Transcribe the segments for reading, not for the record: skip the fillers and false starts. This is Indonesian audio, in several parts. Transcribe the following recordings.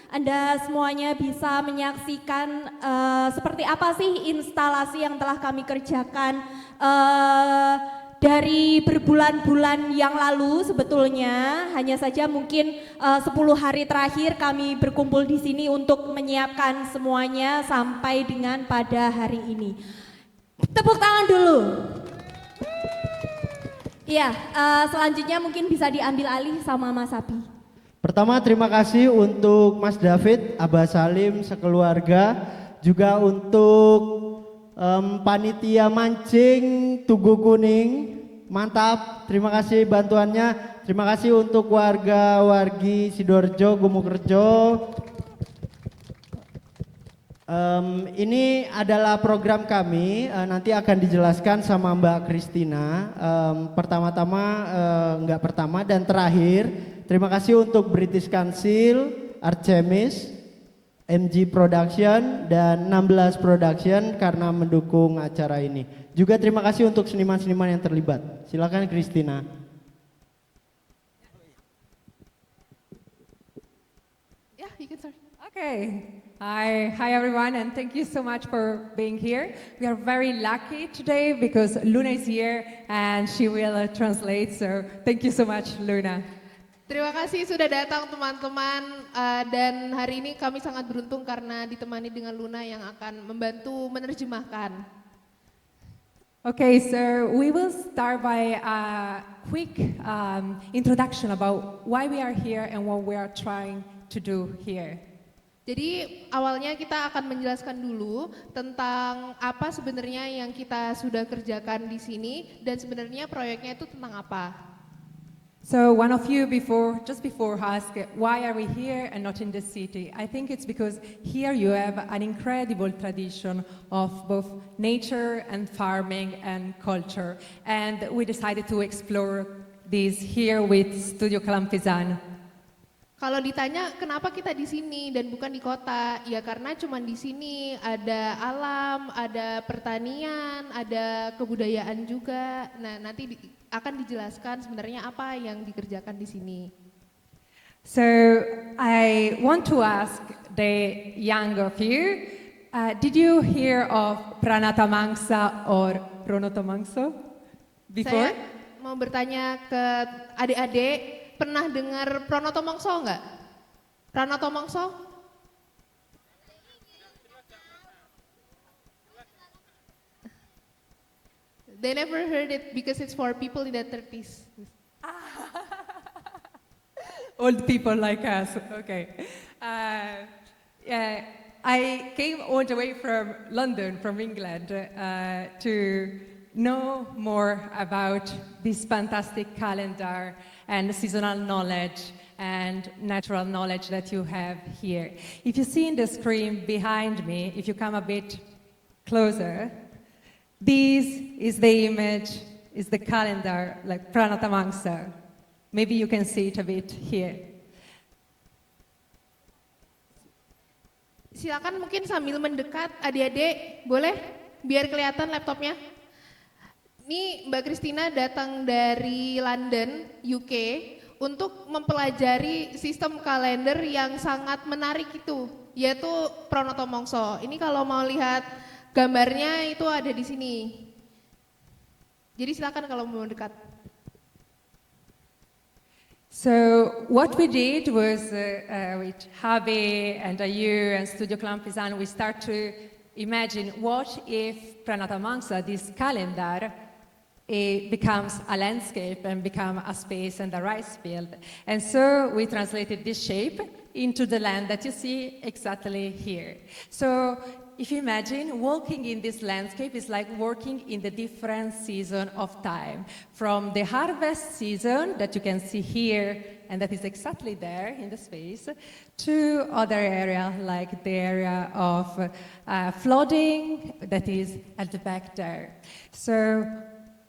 Anda semuanya bisa menyaksikan seperti apa sih instalasi yang telah kami kerjakan dari berbulan-bulan yang lalu sebetulnya. Hanya saja mungkin 10 hari terakhir kami berkumpul di sini untuk menyiapkan semuanya sampai dengan pada hari ini. Tepuk tangan dulu. Iya, selanjutnya mungkin bisa diambil alih sama Mas Abi. Pertama terima kasih untuk Mas David, Abah Salim, sekeluarga. Juga untuk panitia mancing Tugu Kuning, mantap, terima kasih bantuannya. Terima kasih untuk wargi Sidoarjo, Gumukerjo. Ini adalah program kami, nanti akan dijelaskan sama Mbak Christina. Enggak pertama dan terakhir, terima kasih untuk British Council, Artemis, MG Production dan 16 Production karena mendukung acara ini. Juga terima kasih untuk seniman-seniman yang terlibat. Silakan Christina. Yeah, you can start. Okay. Hi everyone, and thank you so much for being here. We are very lucky today because Luna is here and she will translate. So thank you so much, Luna. Terima kasih sudah datang teman-teman, dan hari ini kami sangat beruntung karena ditemani dengan Luna yang akan membantu menerjemahkan. Okay, so we will start by a quick introduction about why we are here and what we are trying to do here. Jadi awalnya kita akan menjelaskan dulu tentang apa sebenarnya yang kita sudah kerjakan di sini dan sebenarnya proyeknya itu tentang apa. So one of you just before asked, why are we here and not in the city? I think it's because here you have an incredible tradition of both nature and farming and culture. And we decided to explore this here with Studio Calampesan. Kalau ditanya kenapa kita di sini dan bukan di kota, ya karena cuma di sini ada alam, ada pertanian, ada kebudayaan juga. Nah, nanti akan dijelaskan sebenarnya apa yang dikerjakan di sini. So I want to ask the young of you, did you hear of Pranatamangsa or Pronotomangso before? Saya mau bertanya ke adik-adik, pernah dengar Pronotomongso enggak? Pranotomongso? They never heard it because it's for people in their 30s. Old people like us, okay. Yeah, I came all the way from London, from England, to know more about this fantastic calendar and seasonal knowledge and natural knowledge that you have here. If you see in the screen behind me, if you come a bit closer, this is the image, is the calendar, like Pranatamangsa. Maybe you can see it a bit here. Silakan mungkin sambil mendekat adik-adik, boleh? Biar kelihatan laptopnya. Ini Mbak Christina datang dari London, UK, untuk mempelajari sistem kalender yang sangat menarik itu, yaitu Pronotomongso. Ini kalau mau lihat gambarnya itu ada di sini. Jadi silakan kalau mau mendekat. So what we did was with Habe and Ayu and Studio Calampesan, we start to imagine what if Pranatamangsa, this calendar, it becomes a landscape and become a space and a rice field. And so we translated this shape into the land that you see exactly here. So if you imagine walking in this landscape is like walking in the different season of time. From the harvest season that you can see here, and that is exactly there in the space, to other area like the area of flooding that is at the back there. So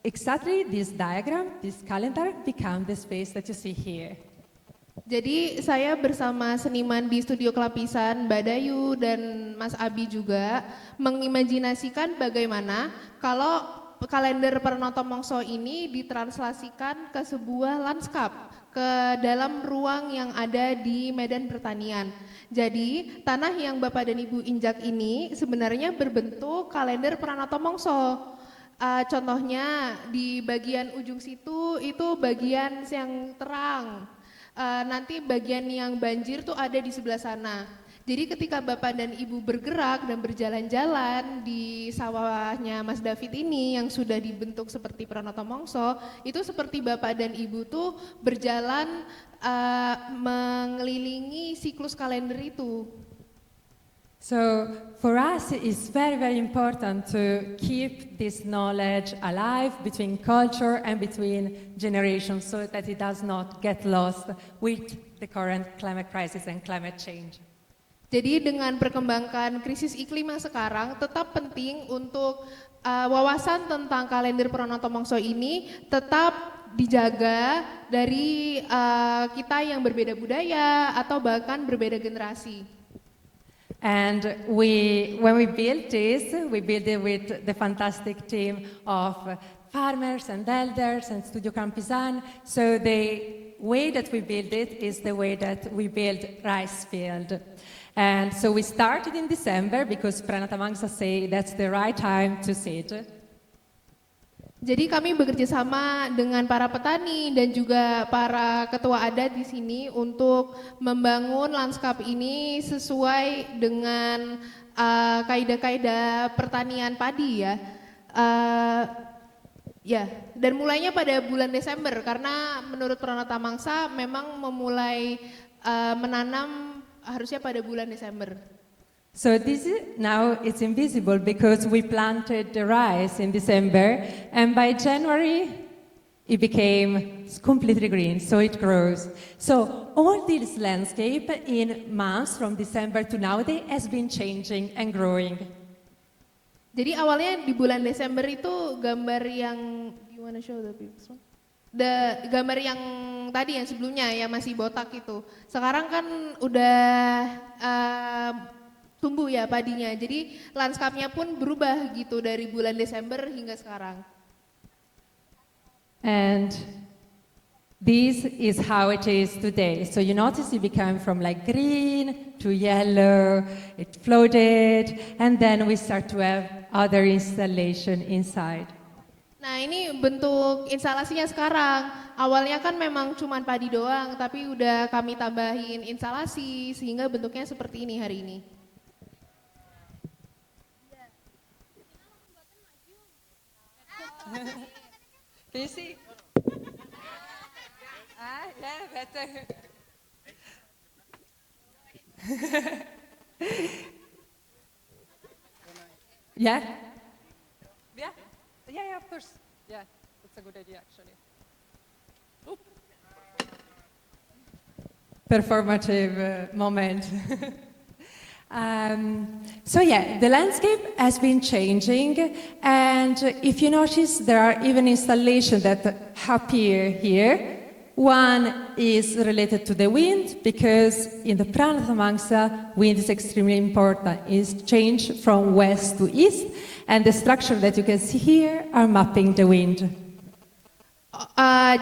exactly this diagram, this calendar, become the space that you see here. Jadi saya bersama seniman di Studio Kelapisan, Mbak Dayu dan Mas Abi juga mengimajinasikan bagaimana kalau kalender Pranotomongso ini ditranslasikan ke sebuah lanskap, ke dalam ruang yang ada di medan pertanian. Jadi tanah yang Bapak dan Ibu injak ini sebenarnya berbentuk kalender Pranata Mongso. Contohnya di bagian ujung situ itu bagian yang terang. Nanti bagian yang banjir tuh ada di sebelah sana. Jadi ketika Bapak dan Ibu bergerak dan berjalan-jalan di sawahnya Mas David ini yang sudah dibentuk seperti Pranata Mongso, itu seperti Bapak dan Ibu tuh berjalan mengelilingi siklus kalender itu. So for us, it's very, very important to keep this knowledge alive between culture and between generations so that it does not get lost with the current climate crisis and climate change. Jadi dengan perkembangan krisis iklim yang sekarang tetap penting untuk wawasan tentang kalender Pranata Mongso ini tetap dijaga dari kita yang berbeda budaya atau bahkan berbeda generasi. And when we built this, we built it with the fantastic team of farmers and elders and Studio Campisan. So the way that we build it is the way that we build rice field. And so we started in December because Pranata Mangsa say that's the right time to seed. Jadi kami bekerja sama dengan para petani dan juga para ketua adat di sini untuk membangun lanskap ini sesuai dengan kaidah-kaidah pertanian padi ya. Dan mulainya pada bulan Desember karena menurut Pranata Mangsa memang memulai menanam harusnya pada bulan Desember. So this is, now it's invisible because we planted the rice in December and by January it became completely green, so it grows. So all this landscape in months from December to nowadays has been changing and growing. Jadi awalnya di bulan Desember itu gambar yang gimana show the picture? Gambar yang tadi yang sebelumnya yang masih botak itu. Sekarang kan udah tumbuh ya padinya. Jadi lanskapnya pun berubah gitu dari bulan Desember hingga sekarang. And this is how it is today. So you notice it became from like green to yellow, it floated, and then we start to have other installation inside. Nah ini bentuk instalasinya sekarang. Awalnya kan memang cuma padi doang, tapi udah kami tambahin instalasi sehingga bentuknya seperti ini hari ini. Can you see? Yeah, better. Yeah? Yeah, of course. Yeah, that's a good idea actually. Oop. Performative moment. So yeah, the landscape has been changing, and if you notice, there are even installations that appear here. One is related to the wind, because in the Pranata Mangsa, wind is extremely important. It's changed from west to east, and the structure that you can see here are mapping the wind.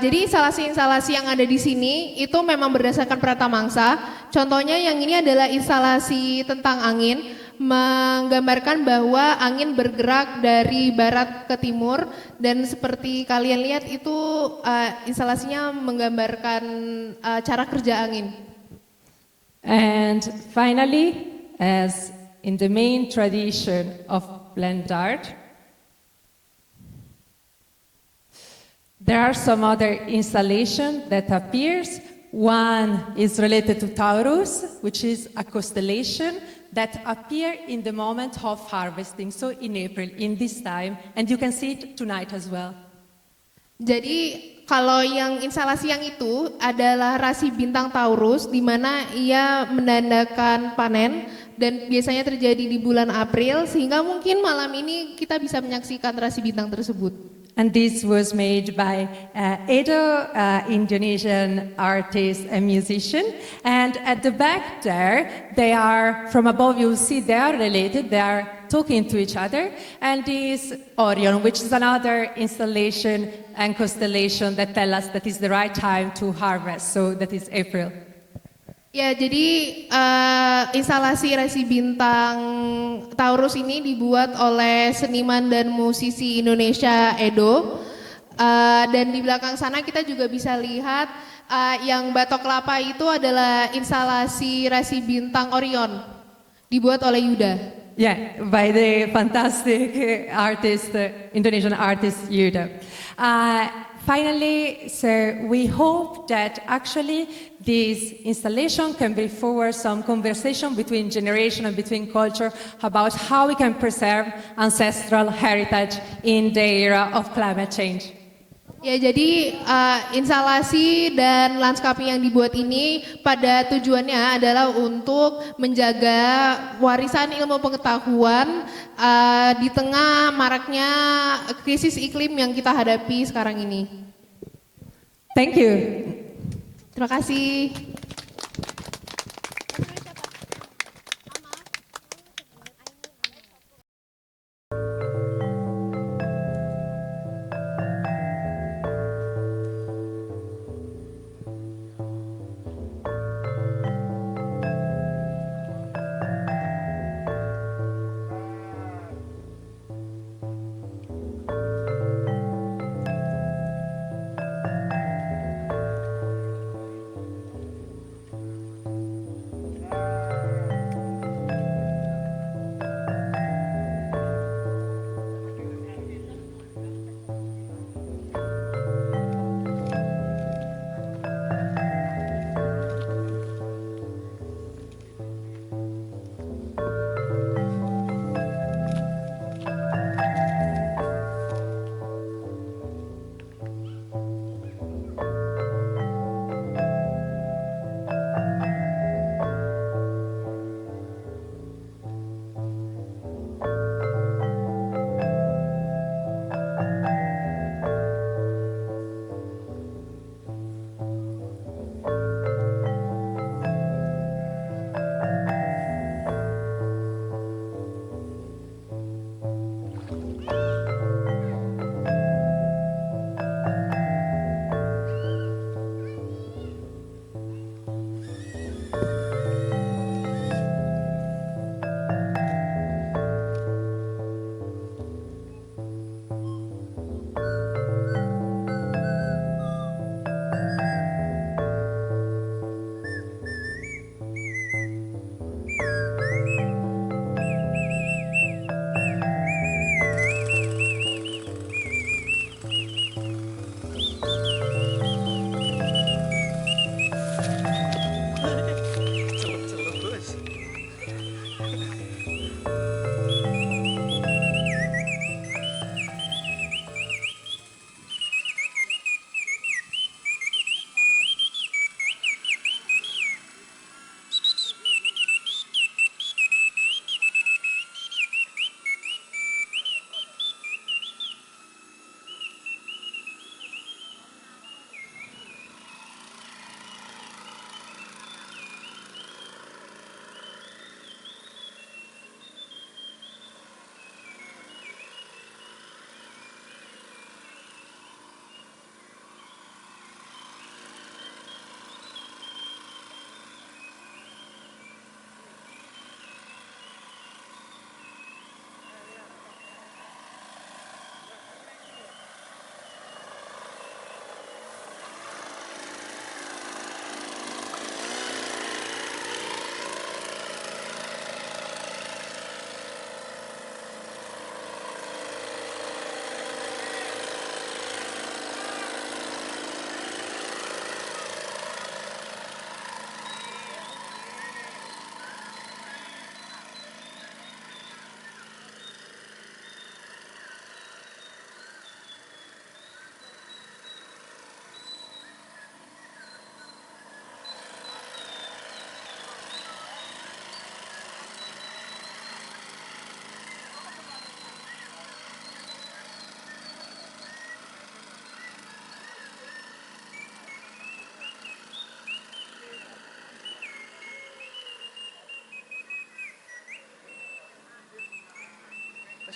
Jadi instalasi-instalasi yang ada di sini itu memang berdasarkan Pranata Mangsa. Contohnya yang ini adalah instalasi tentang angin, menggambarkan bahwa angin bergerak dari barat ke timur dan seperti kalian lihat itu instalasinya menggambarkan cara kerja angin. And finally, as in the main tradition of blend art, there are some other installations that appears. One is related to Taurus, which is a constellation that appear in the moment of harvesting, so in April, in this time, and you can see it tonight as well. Jadi kalau yang instalasi yang itu adalah rasi bintang Taurus, di mana ia menandakan panen dan biasanya terjadi di bulan April, sehingga mungkin malam ini kita bisa menyaksikan rasi bintang tersebut. And this was made by Edo, Indonesian artist and musician. And at the back there, they are, from above you see they are related, they are talking to each other. And this Orion, which is another installation and constellation that tell us that it's the right time to harvest, so that is April. Ya, jadi instalasi Resi Bintang Taurus ini dibuat oleh seniman dan musisi Indonesia Edo. Dan di belakang sana kita juga bisa lihat yang batok kelapa itu adalah instalasi Resi Bintang Orion, dibuat oleh Yuda. Yeah, by the fantastic artist, Indonesian artist Yuda. Finally, so we hope that actually this installation can bring forward some conversation between generation and between culture about how we can preserve ancestral heritage in the era of climate change. Ya, jadi instalasi dan lanskap yang dibuat ini pada tujuannya adalah untuk menjaga warisan ilmu pengetahuan di tengah maraknya krisis iklim yang kita hadapi sekarang ini. Thank you. Terima kasih.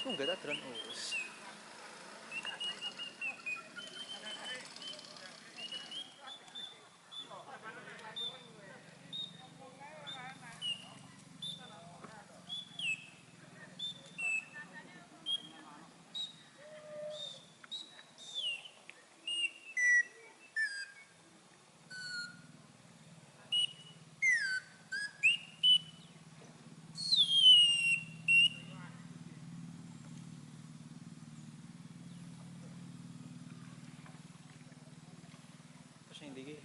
Wis munggah tak drone. Oh, wis. Terus yang iki.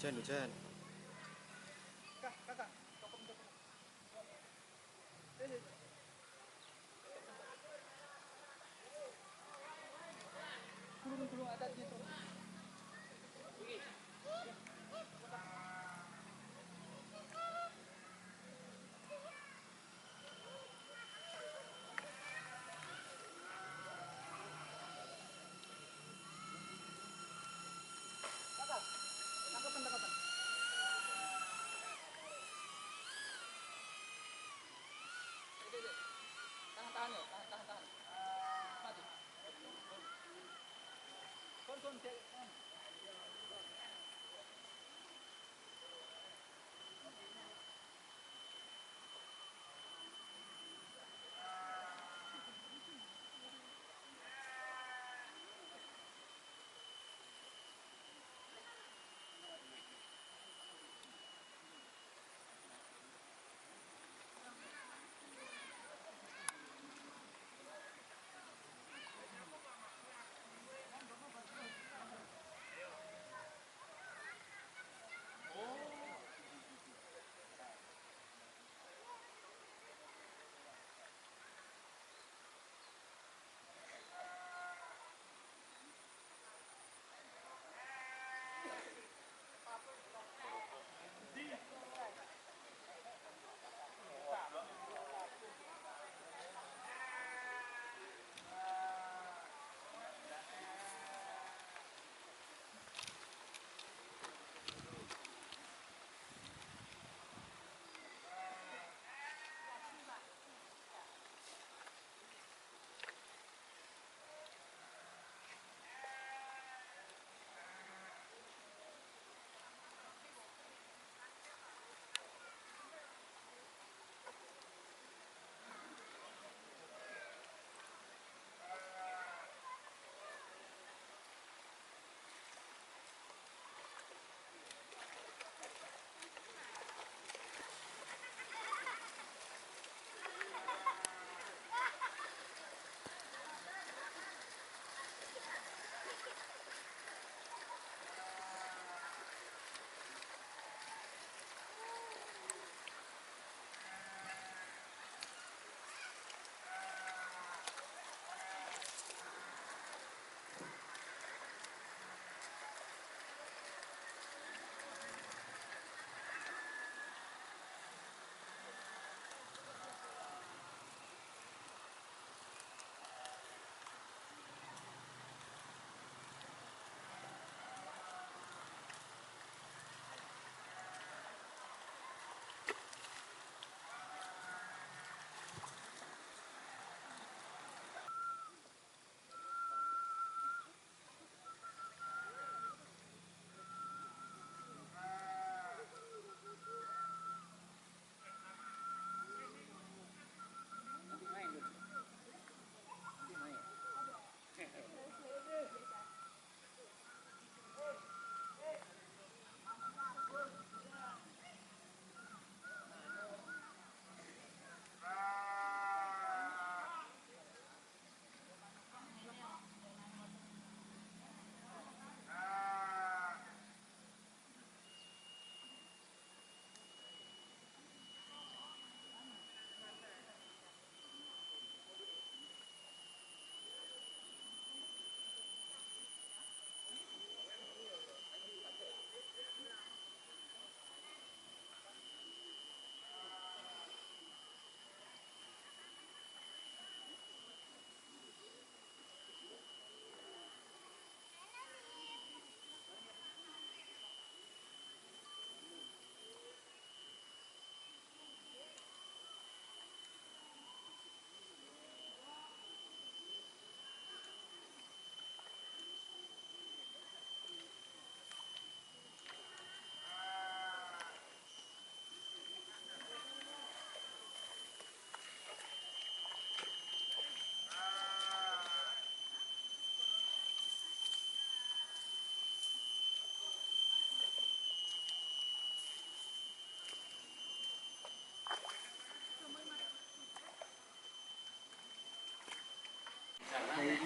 Hujan.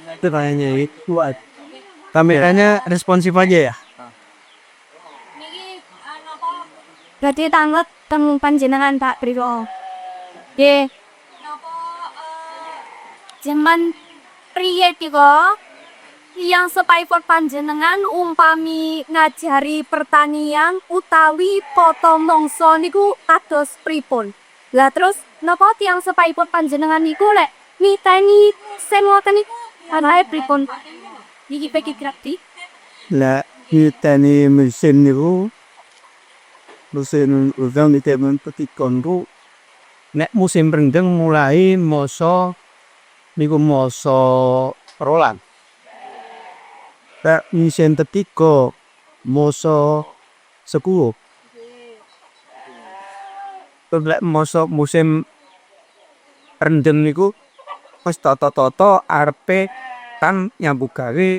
Itu kayaknya kuat. Kameranya responsif aja ya. Berarti tanglet teng panjenengan Pak Briko. Nggih. Jaman priye dika yang sepaipun panjenengan umpami ngajari pertanian utawi poto mangsa niku kados pripun? Lah terus napa tiyang sepaipun panjenengan niku lek niteni semoten niku anae pripun? Iki peki grafti. Lah nyiteni mesin niku mesin udang ditemen petikon ku nek musim rendeng mulai masa niku masa rolan. Nek mesin ketiga masa 10. Terus lek masa musim rendeng niku wis tata-tata arepe kan nyambut gawe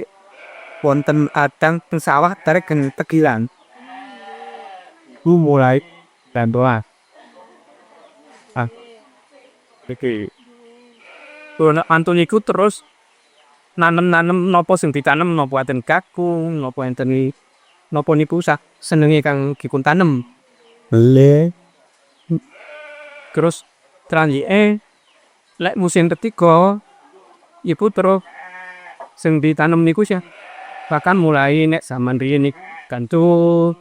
wonten adang teng sawah tarik tegilan. Ku mulai bantuan. Iki. Kuna antun iku terus nanem-nanem napa sing ditanem napa enten kakung, napa enten napa niku senenge kang dipun tanem. Le. Terus tranjike lek musim ketiga ibu terus sing ditanem niku bahkan mulai nek zaman riyin niku gantung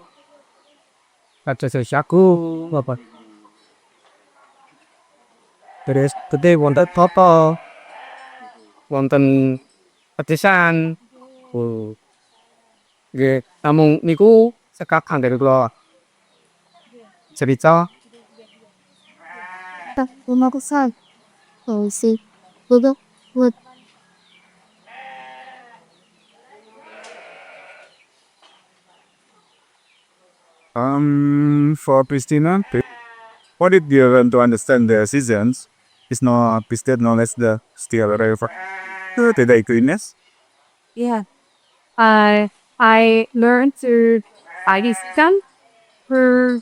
kados jagung apa. Terus gede wonten toto, wonten petisan. Nggih, namung niku sekakang dari kula cerita. Tak umaku san. Oh si. Bobo. Wot. For Pristina, what did you learn to understand the seasons? Is no pisted knowledge the still river. The equiness? Yeah. I learned to understand through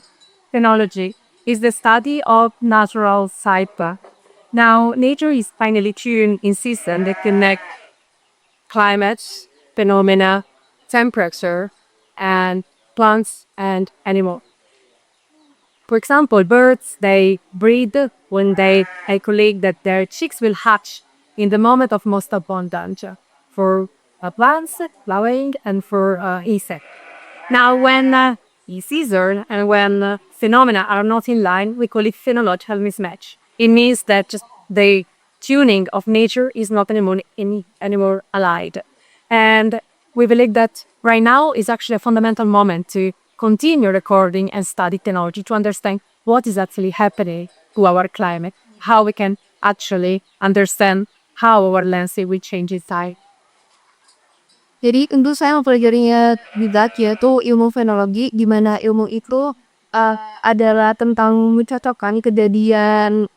technology is the study of natural cycle. Now nature is finely tuned in season that connect climate, phenomena, temperature, and plants and animals. For example, birds, they breed when they calculate that their chicks will hatch in the moment of most abundance for plants, flowering, and for insects. Now, when is season and when phenomena are not in line, we call it phenological mismatch. It means that just the tuning of nature is not anymore aligned. And we believe that right now is actually a fundamental moment to continue recording and study technology to understand what is actually happening to our climate, how we can actually understand how our landscape will change in time. Jadi tentu saya mempelajarinya di DAK yaitu ilmu fenologi, di mana ilmu itu adalah tentang mencocokkan kejadian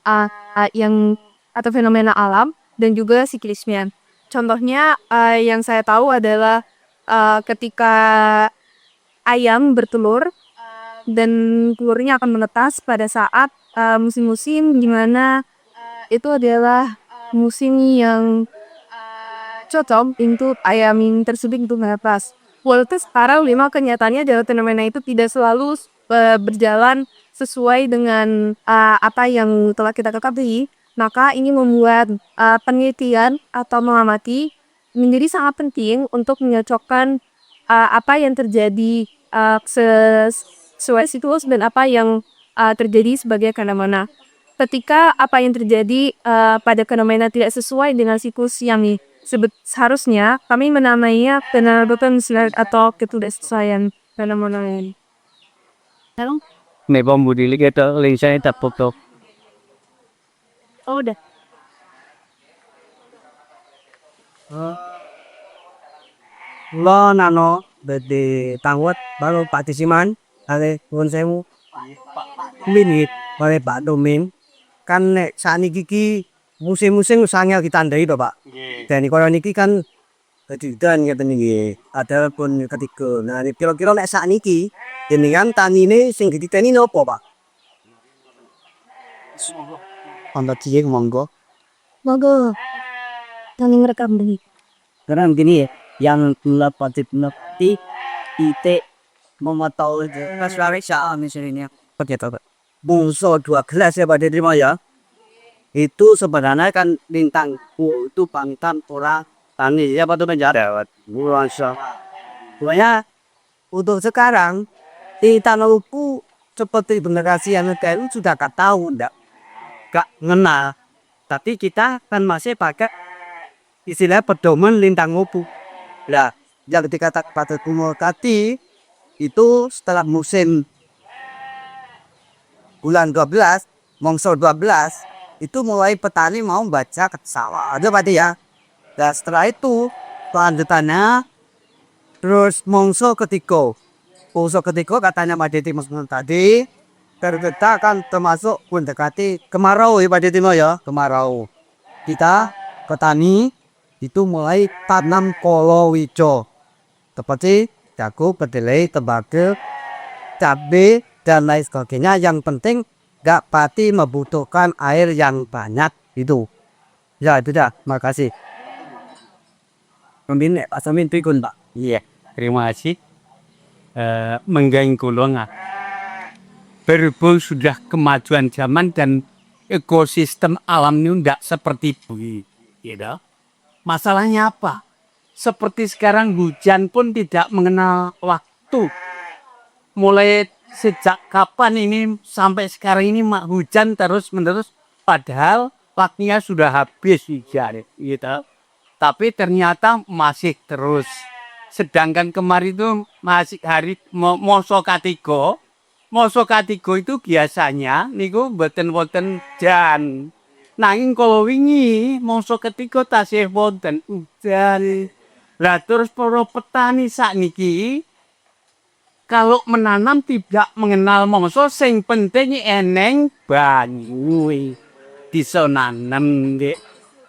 yang atau fenomena alam dan juga siklisme. Contohnya yang saya tahu adalah ketika ayam bertelur dan telurnya akan menetas pada saat musim-musim di mana itu adalah musim yang cocok untuk ayam tersebut untuk menetas. Walaupun sekarang kenyataannya adalah fenomena itu tidak selalu berjalan sesuai dengan apa yang telah kita ketahui, maka ini membuat penelitian atau mengamati menjadi sangat penting untuk menyocokkan apa yang terjadi sesuai siklus dan apa yang terjadi sebagai fenomena. Ketika apa yang terjadi pada fenomena tidak sesuai dengan siklus yang seharusnya, kami menamainya penerapan atau ketidaksesuaian fenomena ini. Mẹ bom budi ligator linsay tập phục. Oh, udah. Lo nano dari tangwat baru partisiman ada pun saya mu minit oleh Pak Domin kan nek saat niki musim-musim sangat kita tandai toh Pak. Dan kalau niki kan kejutan ngeten niki ada pun ketiga. Nah kira-kira nek saat niki jenengan tanine sing dititeni napa Pak? Anda tiye monggo. Monggo. Kami merekam dulu. Karena begini ya, yang gula pati ite memotong kasuari misalnya begitu. Bungso 2 gelas ya Pak diterima ya. Itu sebenarnya kan lintang itu panggitan orang tani ya Pak tuh menjadi. Pokoknya untuk sekarang di Tanah Upu seperti generasi yang lain sudah gak tahu, gak mengenal. Tapi kita kan masih pakai istilah pedoman lintang upu. Nah, yang dikatakan pada kumur tadi itu setelah musim bulan 12, mongso 12, itu mulai petani mau baca ke sawah. Ada Pak ya. Dan setelah itu lanjutannya terus mongso ketiga. Mongso ketiga katanya Pak Deti Mas tadi kita kan termasuk mendekati kemarau ya Pak Deti ya, kemarau. Kita petani itu mulai tanam kolowija seperti jagung, kedelai, tembakau, cabai dan lain sebagainya. Yang penting gak pati membutuhkan air yang banyak itu. Ya itu dah, makasih. Pemimpin Pak Samin pikun Pak. Iya, terima kasih. Menggaing kulonga. Berhubung sudah kemajuan zaman dan ekosistem alam ini tidak seperti itu. Gitu. Masalahnya apa? Seperti sekarang hujan pun tidak mengenal waktu. Mulai sejak kapan ini sampai sekarang ini hujan terus-menerus. Padahal waktunya sudah habis hujan. Gitu. Tapi ternyata masih terus. Sedangkan kemarin itu masih hari moso katigo. Moso katigo itu biasanya niku boten jan. Nanging kalau wingi moso ketiga tasih wonten udan. Lah terus para petani sakniki kalau menanam tidak mengenal mongso sing penting eneng banyu. Bisa nanam Dek.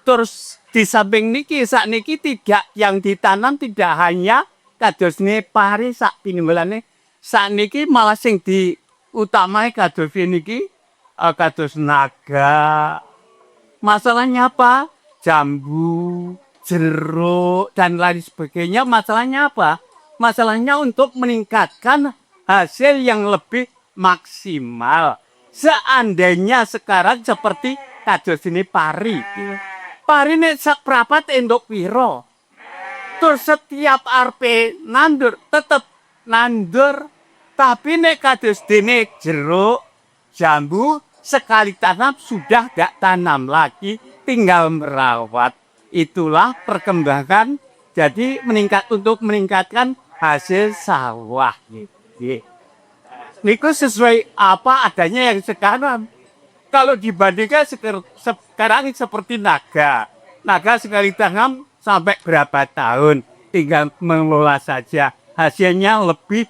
Terus di samping niki sakniki tidak yang ditanam tidak hanya kadosne pari sak pinimbalane. Sakniki malah sing diutamai kados niki kados naga. Masalahnya apa? Jambu, jeruk, dan lain sebagainya. Masalahnya apa? Masalahnya untuk meningkatkan hasil yang lebih maksimal. Seandainya sekarang seperti kados ini pari. Pari nek sak prapat endok piro. Terus setiap arpe nandur, tetap nandur. Tapi nek kados dene jeruk, jambu, sekali tanam sudah gak tanam lagi, tinggal merawat. Itulah perkembangan. Jadi untuk meningkatkan hasil sawah. Niku sesuai apa adanya yang sekarang. Kalau dibandingkan sekarang seperti naga. Naga sekali tanam sampai berapa tahun. Tinggal mengelola saja. Hasilnya lebih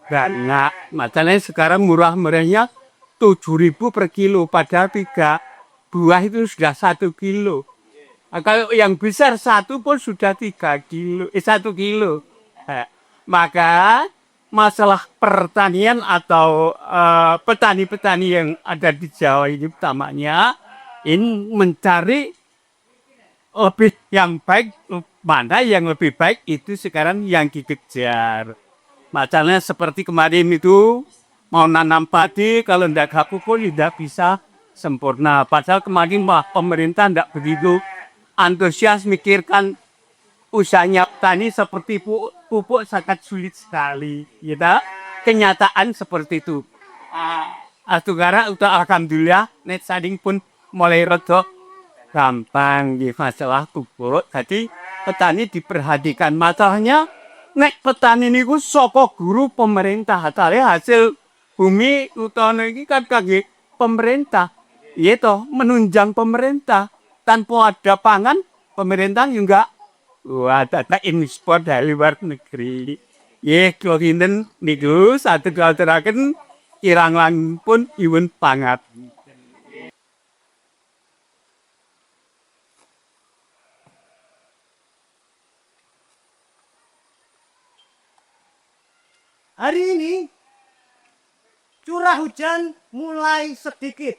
banyak. Masalahnya sekarang murah-murahnya 7.000 per kilo, padahal 3 buah itu sudah 1 kilo. Nah, kalau yang besar 1 pun sudah 1 kilo. Maka masalah pertanian atau petani-petani yang ada di Jawa ini utamanya ini mencari lebih yang baik, mana yang lebih baik itu sekarang yang dikejar. Masalahnya seperti kemarin itu mau nanam padi, kalau tidak pupuk tidak bisa sempurna. Padahal kemarin pemerintah tidak begitu antusias mikirkan usahanya petani seperti pupuk sangat sulit sekali. Gitu. Kenyataan seperti itu. Atugara udah alhamdulillah net sading pun mulai rada gampang di masalah pupuk. Jadi petani diperhatikan. Masalahnya nek petani niku saka guru pemerintah. Tale hasil bumi utama ini kan kaki pemerintah, itu menunjang pemerintah. Tanpa ada pangan, pemerintah juga ada impor dari luar negeri. Kalau ini niku satu terakhir kirang lang pun iwun pangat. Hari ini curah hujan mulai sedikit.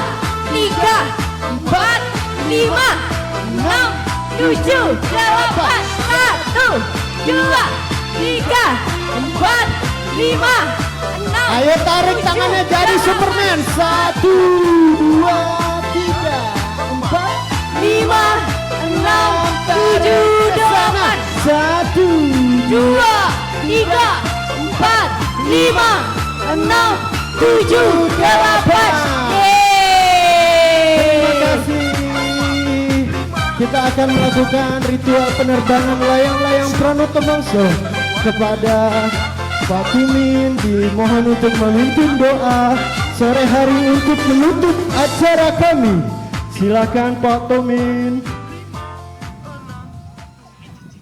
tiga, empat, lima, enam, tujuh, delapan. Satu, dua, tiga, empat, lima, enam. Ayo tarik tangannya jadi Superman. 1, 2, 3, 4, Lima, enam, tujuh, delapan. 1, 2, 3, 4, 5, 6, 7, 8. Terima kasih. Kita akan melakukan ritual penerbangan layang-layang Pranoto Mangsa kepada Pak Tumin. Dimohon untuk memimpin doa sore hari untuk menutup acara kami. Silakan Pak Tumin.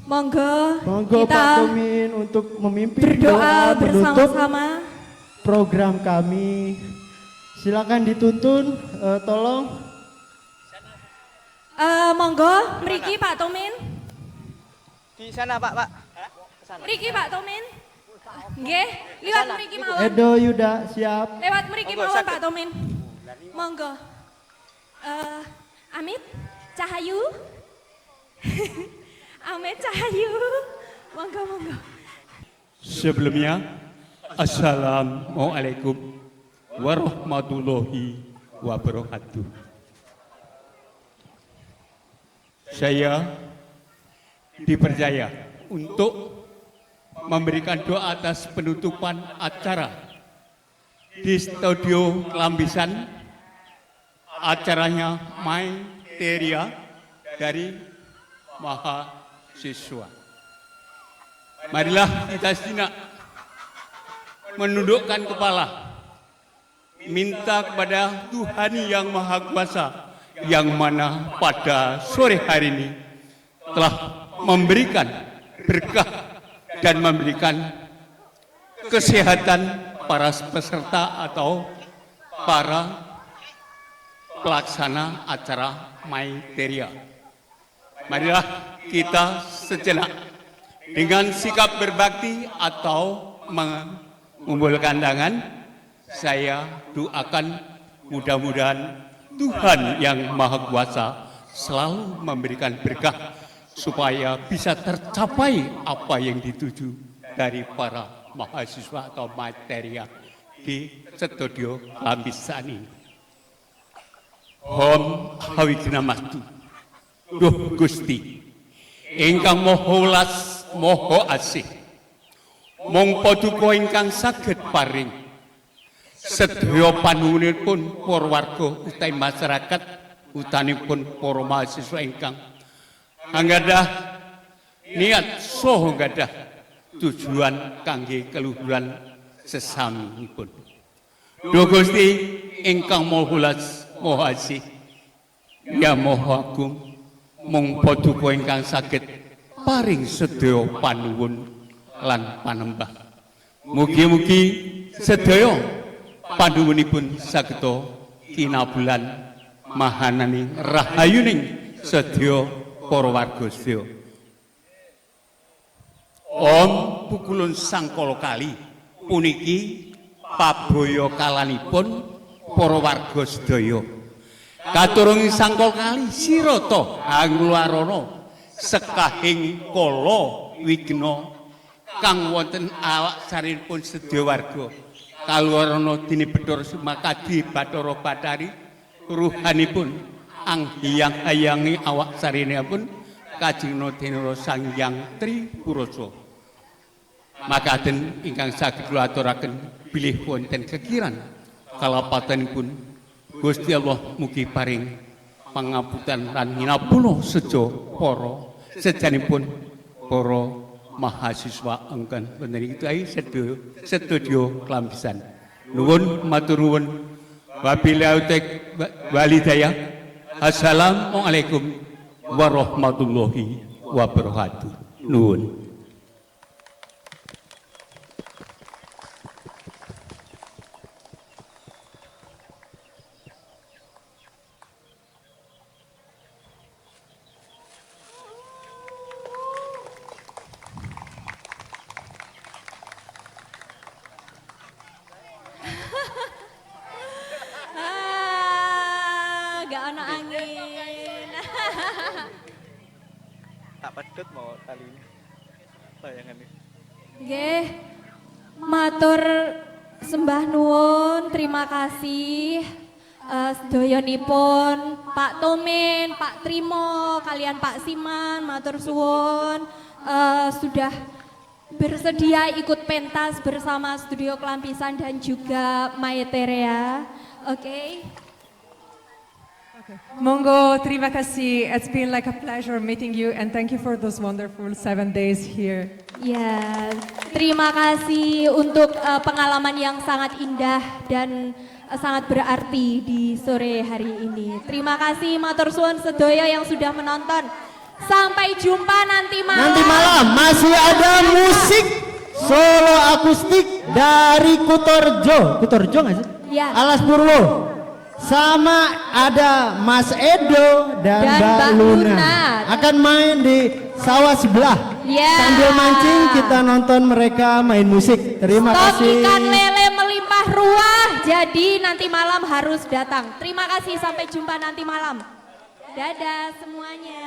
Monggo, Monggo kita Pak Tumin untuk memimpin berdoa doa menutup bersama-sama. program kami. Silakan dituntun, tolong. Monggo, mriki Pak Tumin. Di sana Pak, Pak. Mriki Pak Tumin. Nggih, liwat mriki mawon. Edo Yuda siap. Lewat mriki Monggo, mawon saged. Pak Tumin. Monggo. Amit Cahayu. Amit Cahayu. Monggo, monggo. Sebelumnya, Assalamualaikum warahmatullahi wabarakatuh. Saya dipercaya untuk memberikan doa atas penutupan acara di studio Kelambisan, acaranya My Teria dari mahasiswa. Marilah kita sejenak menundukkan kepala, minta kepada Tuhan Yang Maha Kuasa, yang mana pada sore hari ini telah memberikan berkah dan memberikan kesehatan para peserta atau para pelaksana acara Maiteria. Marilah kita sejenak dengan sikap berbakti atau mengumpulkan tangan. Saya doakan mudah-mudahan Tuhan Yang Maha Kuasa selalu memberikan berkah supaya bisa tercapai apa yang dituju dari para mahasiswa atau materia di studio Kelambisan ini. Om Hawigna-mastu, Duh Gusti, ingkang moho welas moho asih, mong paduka ingkang saged paring sedaya panuwunipun para warga utawi masyarakat utanipun para mahasiswa ingkang anggadah niat saha gadah tujuan kangge keluhuran sesamipun. Duh Gusti ingkang Maha Welas Maha Asih, Ya Maha Agung, mung paduka ingkang saged paring sedaya panuwun lan panembah. Mugi-mugi sedaya panuwunipun sageta kinabulan mahananing rahayuning sedaya para warga sedaya. Om pukulun sangkala kali puniki pabaya kalanipun para warga sedaya. Katurung sangkala kali sirata angluarana sekahing kala wigna kang wonten awak sarinipun sedaya warga. Kaluwarana dene Bathara Sumakadi Bathara Bathari ruhanipun anghyang-hayangi awak sarinipun Kajeng Denara Sang Hyang Tripurasa. Makaten ingkang saged kula aturaken bilih wonten kekiran kalapatanipun Gusti Allah mugi paring pangapunten lan minapuna seja para sejanipun para mahasiswa engken wonten iki studio Kelambisan. Nuwun matur nuwun. Wabillahi walhidayah. Assalamualaikum warahmatullahi wabarakatuh. Nuwun. tak pedut mau kali ini. Bayangan ini. Nggih. Matur sembah nuwun, terima kasih. Sedoyonipun Pak Tomin, Pak Trimo, kalian Pak Siman, matur suwun sudah bersedia ikut pentas bersama Studio Kelampisan dan juga Maeterea. Oke. Monggo, terima kasih. It's been like a pleasure meeting you and thank you for those wonderful 7 days here. Ya, terima kasih untuk pengalaman yang sangat indah dan sangat berarti di sore hari ini. Terima kasih matur suwun sedoyo yang sudah menonton. Sampai jumpa nanti malam. Nanti malam masih ada musik solo akustik dari Kutorjo. Kutorjo nggak sih? Ya. Alas Purwo. Sama ada Mas Edo dan Mbak Luna. Akan main di sawah sebelah. Ya. Sambil mancing kita nonton mereka main musik. Terima Stok kasih. ikan lele melimpah ruah. Jadi nanti malam harus datang. Terima kasih, sampai jumpa nanti malam. Dadah semuanya.